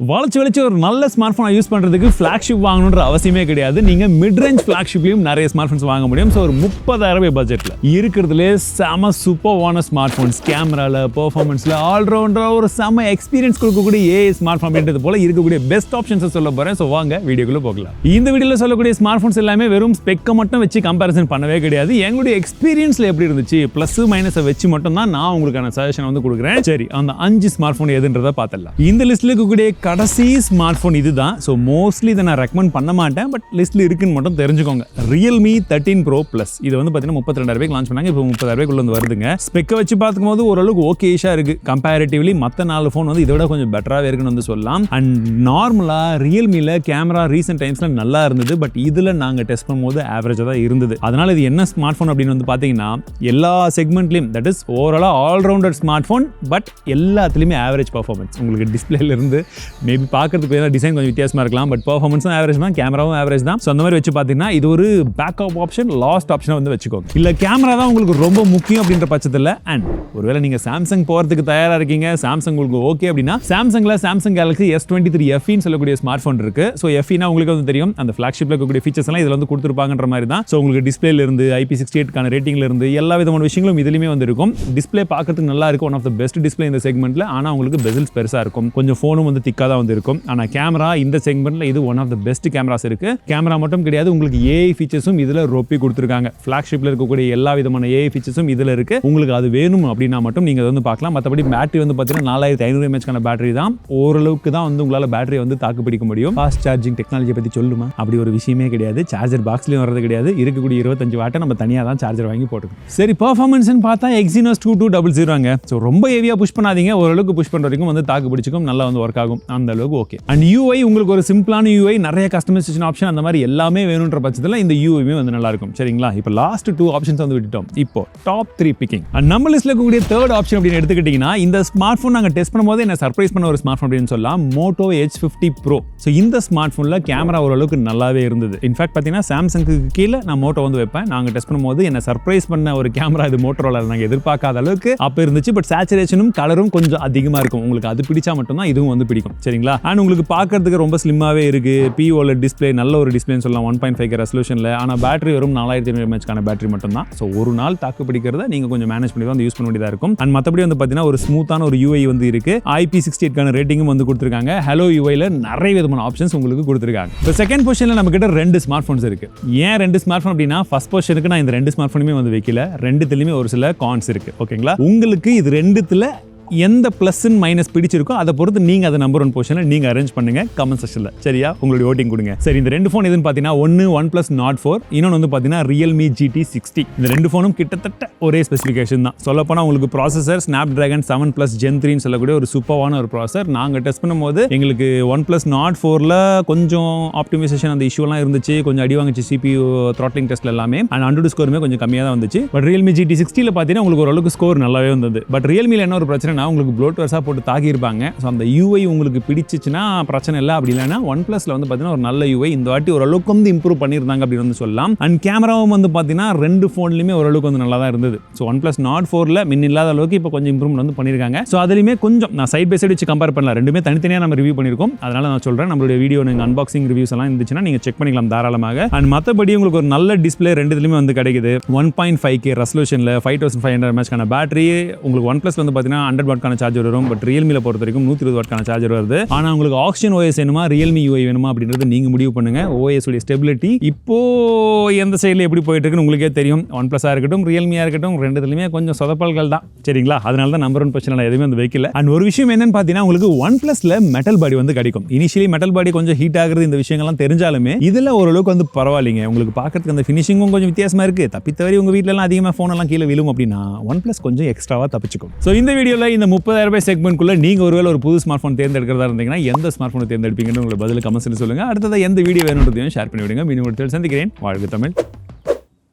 வளைச்சு ஒரு நல்ல ஸ்மார்ட் போன் யூஸ் பண்றதுக்கு ஃபிளாக்ஷிப் வாங்கணும்ன்ற அவசியமே கிடையாது. நீங்க மிட் ரேஞ்ச் ஃபிளாக்ஷிப்லயும் நிறைய ஸ்மார்ட் போன்ஸ் வாங்க முடியும். ஸோ ஒரு 30,000 பட்ஜெட்ல இருக்கிறதுலே செம சூப்பர்வான ஸ்மார்ட் போன்ஸ், கேமரால, பெர்ஃபார்மன்ஸ்ல ஆல்ரவுண்டரா ஒரு செம எக்ஸ்பீரியன்ஸ் கொடுக்கக்கூடிய ஸ்மார்ட் போன் அப்படின்றது போல இருக்கக்கூடிய பெஸ்ட் ஆப்ஷன்ஸ் சொல்ல போறேன். ஸோ வாங்க வீடியோக்குள்ள போகலாம். இந்த வீடியோல சொல்லக்கூடிய ஸ்மார்ட் போன்ஸ் எல்லாமே வெறும் ஸ்பெக்கை மட்டும் வச்சு கம்பேரிசன் பண்ணவே கிடையாது. எங்களுடைய எக்ஸ்பீரியன்ஸ்ல எப்படி இருந்துச்சு, பிளஸ் மைனஸை வச்சு மட்டும் தான் நான் உங்களுக்கான சஜஷன் வந்து கொடுக்குறேன். சரி, அந்த 5 ஸ்மார்ட் போன் எதுன்றதை பார்த்தலாம். இந்த லிஸ்ட்ல இருக்கக்கூடிய கடைசி ஸ்மார்ட் போன் இதுதான். ஸோ மோஸ்ட்லி இதை நான் ரெக்கமெண்ட் பண்ண மாட்டேன், பட் லிஸ்ட்ல இருக்குன்னு மட்டும் தெரிஞ்சுக்கோங்க. Realme 13 Pro Plus இது வந்து பார்த்தீங்கன்னா 32,000 லான்ச் பண்ணாங்க. இப்போ 30,000 வந்து வருதுங்க. ஸ்பெக்கை வச்சு பார்க்கும்போது ஓரளவுக்கு ஓகேஷா இருக்கு. கம்பேரிட்டிவ்லி மற்ற 4 ஃபோன் வந்து இதோட கொஞ்சம் பெட்டராகவே இருக்குன்னு வந்து சொல்லலாம். அண்ட் நார்மலா ரியல்மில கேமரா ரீசென்ட் டைம்ஸ்ல நல்லா இருந்தது, பட் இதுல நாங்க டெஸ்ட் பண்ணும்போது ஆவரேஜா தான் இருந்தது. அதனால இது என்ன ஸ்மார்ட் போன் அப்படின்னு வந்து பாத்தீங்கன்னா எல்லா செக்மெண்ட்லயும், தட் இஸ் ஓவராலா ஆல்ரவுண்டர் ஸ்மார்ட் போன், பட் எல்லாத்துலயுமே ஆவரேஜ் பர்ஃபார்மன்ஸ். உங்களுக்கு டிஸ்பிளேல இருந்து மேபி பார்க்கறதுக்கு டிசைன் கொஞ்சம் வித்தியாசமா இருக்கலாம், பட் பர்ஃபார்மன்ஸும் ஆவரேஜ் தான், கேமராவும் ஆவரேஜ் தான். ஸோ அந்த மாதிரி வச்சு பார்த்தீங்கன்னா இது ஒரு பேக்கப் ஆப்ஷன், லாஸ்ட் ஆப்ஷனை வந்து வச்சுக்கோங்க. இல்லை கேமரா தான் உங்களுக்கு ரொம்ப முக்கியம் அப்படின்ற பட்சத்தில், அண்ட் ஒருவேளை நீங்கள் சாம்சங் போகிறதுக்கு தயாராக இருக்கீங்க, சாம்சங் உங்களுக்கு ஓகே அப்படின்னா சாம்சங்ல சாம்சங் Galaxy S23 FE சொல்லக்கூடிய ஸ்மார்ட் ஃபோன் இருக்கு. ஸோ FEனா உங்களுக்கு வந்து தெரியும், அந்த ஃபிளாக்ஷிப்ல இருக்கக்கூடிய ஃபீச்சர்ஸ் எல்லாம் இதில் வந்து கொடுத்துருப்பாங்கன்ற மாதிரி தான். ஸோ உங்களுக்கு டிஸ்பிளேல இருந்து IP68 ரேட்டிங்ல இருந்து எல்லா விதமான விஷயங்களும் இதுலயுமே வந்து இருக்கும். டிஸ்பிளே பார்க்கறதுக்கு நல்லா இருக்கும், one of the best display இந்த செக்மெண்ட்ல. ஆனால் உங்களுக்கு பெசல்ஸ் பெருசா இருக்கும், கொஞ்சம் ஃபோனும் வந்து திக்கா தான் வந்து இருக்கும். ஆனா கேமரா இந்த செக்மெண்ட்ல இது one of the best cameras இருக்கு. கேமரா மட்டும் கிடையாது, உங்களுக்கு AI ஃபீச்சர்ஸும் இதுல ரொப்பி கொடுத்திருக்காங்க. ஃபிளாக்ஷிப்ல இருக்கக்கூடிய எல்லா விதமான AI ஃபீச்சர்ஸும் இதுல இருக்கு. உங்களுக்கு அது வேணும் அப்படின்னா மட்டும் நீங்க வந்து பார்க்கலாம். மற்றபடி பேட்டரி வந்து பார்த்தீங்கன்னா 4500 mAh பேட்டரி தான். ஓரளவுக்கு தான் வந்து உங்களால பேட்டரி வந்து தாக்கு பிடிக்க முடியும். ஃபாஸ்ட் சார்ஜிங் டெக்னாலஜி பத்தி சொல்லுமா? அப்படி ஒரு விஷயமே கிடையாது. சார்ஜர் பாக்ஸ்லயும் வரது கிடையாது. இருக்கக்கூடிய 25 வாட்டை நம்ம தனியா தான் சார்ஜர் வாங்கி போட்டுக்கணும். சரி, பெர்ஃபார்மன்ஸ் பார்த்தா Exynos 2200 ஸோ ரொம்ப ஹெவியா புஷ் பண்ணாதீங்க, ஓரளவுக்கு புஷ் பண்ற வரைக்கும் வந்து தாக்கு பிடிச்சிக்கும், நல்லா வந்து ஒர்க் ஆகும். அந்த அளவுக்கு ஓகே. அண்ட் UI உங்களுக்கு ஒரு சிம்பிளான UI, நிறைய கஸ்டமைசேஷன் ஆப்ஷன் அந்த மாதிரி எல்லாமே வேணும்ன்ற பட்சத்தில் இந்த UI வந்து நல்லா இருக்கும். சரிங்களா? இப்போ லாஸ்ட் 2 ஆப்ஷன்ஸ் வந்து விட்டுட்டோம். இப்போ டாப் 3 பிக்கிங். நம்ம லிஸ்ட்ல இருக்கக்கூடிய தேர்ட் ஆப்ஷன் அப்படின்னு எடுத்துக்கிட்டீங்கன்னா, இந்த ஸ்மார்ட் போன் நாங்கள் டெஸ்ட் பண்ணும்போது என்ன சர்ப்ரைஸ் பண்ண ஒரு ஸ்மார்ட் போன் அப்படின்னு சொல்லலாம், Moto H50 Pro. ஸோ இந்த ஸ்மார்ட் போன்ல கேமரா ஓரளவுக்கு நல்லாவே இருந்தது. இன்ஃபேக்ட் பார்த்தீங்கன்னா சாம்சங்க்கு கீழே நான் மோட்டோ வந்து வைப்பேன். நாங்கள் டெஸ்ட் பண்ணும்போது என்ன சர்ப்ரைஸ் பண்ண ஒரு கேமரா இது மோட்டோரோல. நாங்கள் எதிர்பார்க்காத அளவுக்கு அப்போ இருந்துச்சு. பட் சேச்சுரேஷனும் கலரும் கொஞ்சம் அதிகமாக இருக்கும். உங்களுக்கு அது பிடிச்சா மட்டும்தான் இதுவும் வந்து பிடிக்கும். சரிங்களா? அண்ட் உங்களுக்கு பார்க்கறதுக்கு ரொம்ப ஸ்லிம்மாவே இருக்கு. POLED டிஸ்பிளே, நல்ல ஒரு டிஸ்பிளேன்னு சொல்லலாம், 1.5K ரெசல்யூஷன்ல. ஆனால் பேட்டரி வரும் 4500 mAh பேட்டரி மட்டும் தான். ஸோ ஒரு நாள் தாக்கு பிடிக்கிறத நீங்க கொஞ்சம் மேனேஜ் பண்ணி தான் யூஸ் பண்ண வேண்டியதா இருக்கும். அண்ட் மற்றபடி வந்து பார்த்தீங்கன்னா ஒரு ஸ்மூத்தான ஒரு UI வந்து இருக்கு. IP68 ரேட்டிங்கும் வந்து கொடுத்துருக்காங்க. ஹலோ UIல நிறைய விதமான ஆப்ஷன்ஸ் உங்களுக்கு கொடுத்துருக்காங்க. இப்போ செகண்ட் பொசிஷன்ல நம்ம கிட்ட 2 ஸ்மார்ட் போன்ஸ் இருக்கு. ஏன் 2 ஸ்மார்ட் போன் அப்படின்னா, ஃபர்ஸ்ட் பொசிஷனுக்கு நான் இந்த 2 ஸ்மார்ட் போனுமே வந்து வைக்கல. ரெண்டுத்துலயுமே ஒரு சில கான்ஸ் இருக்கு. ஓகேங்களா? உங்களுக்கு இது ரெண்டுத்துல எந்த பிளஸ் அண்ட் மைனஸ் பிடிச்சிருக்கோ அதை பொறுத்து நீங்க அதை நம்பர் 1 பொசிஷன்ல நீங்க அரேஞ்ச் பண்ணுங்க கமெண்ட் செக்ஷன்ல. சரியா? உங்களுடைய ஓட்டிங் கொடுங்க. சரி, இந்த 2 ஃபோன் எதுன்னு பாத்தீங்கன்னா, ஒன்னு OnePlus Nord 4, இன்னொன்னு வந்து பாத்தீங்கன்னா Realme GT60. இந்த 2 ஃபோனும் கிட்டத்தட்ட ஒரே ஸ்பெசிஃபிகேஷன் தான். சொல்லப்போனா உங்களுக்கு ப்ராசஸர் Snapdragon 7 Plus Gen 3 சொல்லக்கூடிய ஒரு சூப்பரான ஒரு ப்ராசஸர். நாங்க டெஸ்ட் பண்ணும்போது எங்களுக்கு OnePlus Nord 4ல கொஞ்சம் ஆப்டிமைசேஷன் அந்த இஷ்யூலாம் இருந்துச்சு, கொஞ்சம் அடி வாங்குச்சு CPU த்ராட்லிங் டெஸ்ட்ல எல்லாமே. அண்ட் அன்டூ ஸ்கோருமே கொஞ்சம் கம்மியாக தான் வந்துச்சு. பட் Realme GT60ல பாத்தீங்கன்னா உங்களுக்கு ஓரளவுக்கு ஸ்கோர் நல்லாவே வந்தது. பட் Realmeல என்ன ஒரு பிரச்சனை, உங்களுக்கு ப்ளோட்வேர்ஸா போட்டு தாக்கி இருப்பாங்க. ஸோ அந்த UI உங்களுக்கு பிடிச்சிச்சுன்னா பிரச்சனை இல்லை. அப்படி இல்லைன்னா OnePlusல வந்து பார்த்தீங்கன்னா ஒரு நல்ல UI இந்த வாட்டி ஓரளவுக்கு வந்து இம்ப்ரூவ் பண்ணியிருந்தாங்க அப்படின்னு வந்து சொல்லலாம். அண்ட் கேமராவும் வந்து பார்த்தீங்கன்னா 2 ஃபோன்லையுமே ஓரளவுக்கு வந்து நல்லா தான் இருந்தது. ஸோ OnePlus Nord 4ல மின் இல்லாத அளவுக்கு இப்போ கொஞ்சம் இம்ப்ரூவ்மெண்ட் வந்து பண்ணியிருக்காங்க. ஸோ அதுலையுமே கொஞ்சம் நான் சைட் பை சைடு வச்சு கம்பேர் பண்ணலாம். ரெண்டுமே தனித்தனியாக நம்ம ரிவ்யூ பண்ணியிருக்கோம். அதனால நான் சொல்கிறேன், நம்மளுடைய வீடியோ நீங்கள் அன்பாக்சிங் ரிவ்யூஸ் எல்லாம் இருந்துச்சுன்னா நீங்கள் செக் பண்ணிக்கலாம் தாராளமாக. அண்ட் மற்றபடி உங்களுக்கு ஒரு நல்ல டிஸ்பிளே ரெண்டுலையுமே வந்து கிடைக்குது. 1.5K ரெசல்யூஷன்ல 5500 mAh battery. உங்களுக்கு OnePlus வந்து பார்த்தீங்கன்னா 100 வாட்கான சார்ஜர் வரும். பட் Realmeல பொறுத்த வரைக்கும் 120 வாட்கான சார்ஜர் வருது. ஆனா உங்களுக்கு ஆக்சிஜன் OS வேணுமா, Realme UI வேணுமா அப்படின்றது நீங்க முடிவு பண்ணுங்க. OS உடைய ஸ்டெபிலிட்டி இப்போ எந்த சைடுல எப்படி போயிட்டு இருக்குன்னு உங்களுக்கே தெரியும். OnePlus இருக்கட்டும், Realme இருக்கட்டும், ரெண்டுத்துலயுமே கொஞ்சம் சொதப்பல்கள் தான். சரிங்களா? அதனால தான் நம்பர் 1 பொசிஷன்ல நான் எதுவுமே வந்து வைக்கல. அண்ட் ஒரு விஷயம் என்னன்னு பார்த்தீங்கன்னா, உங்களுக்கு OnePlusல மெட்டல் பாடி வந்து கிடைக்கும். இனிஷியலி மெட்டல் பாடி கொஞ்சம் ஹீட் ஆகுறது, இந்த விஷயங்கள்லாம் தெரிஞ்சாலுமே இதுல ஓரளவுக்கு வந்து பரவாயில்லைங்க. உங்களுக்கு பார்க்கறதுக்கு அந்த ஃபினிஷிங்கும் கொஞ்சம் வித்தியாசமா இருக்கு. தப்பித்தவரை உங்க வீட்ல எல்லாம் அதிகமா போன் எல்லாம் கீழே விழும் அப்படின்னா OnePlus கொஞ்சம் எக்ஸ்ட்ராவா தப்பிச்சுக்கும். ஸோ இந்த வீடியோல இந்த 30,000 செக்மெண்ட்குள்ள நீங்க ஒருவேளை ஒரு புது ஸ்மார்ட் போன் தேர்ந்தெடுக்கிறதா இருந்தீங்கன்னா எந்த ஸ்மார்ட் போனை தேர்ந்தெடுப்பீங்கன்னு உங்களை பதில் கமெண்ட்ஸ்ல சொல்லுங்க. அடுத்தது எந்த வீடியோ வேணும்ன்றதையும் ஷேர் பண்ணி விடுங்க. மீண்டும் ஒரு சந்திக்கிறேன். வாழ்க தமிழ்.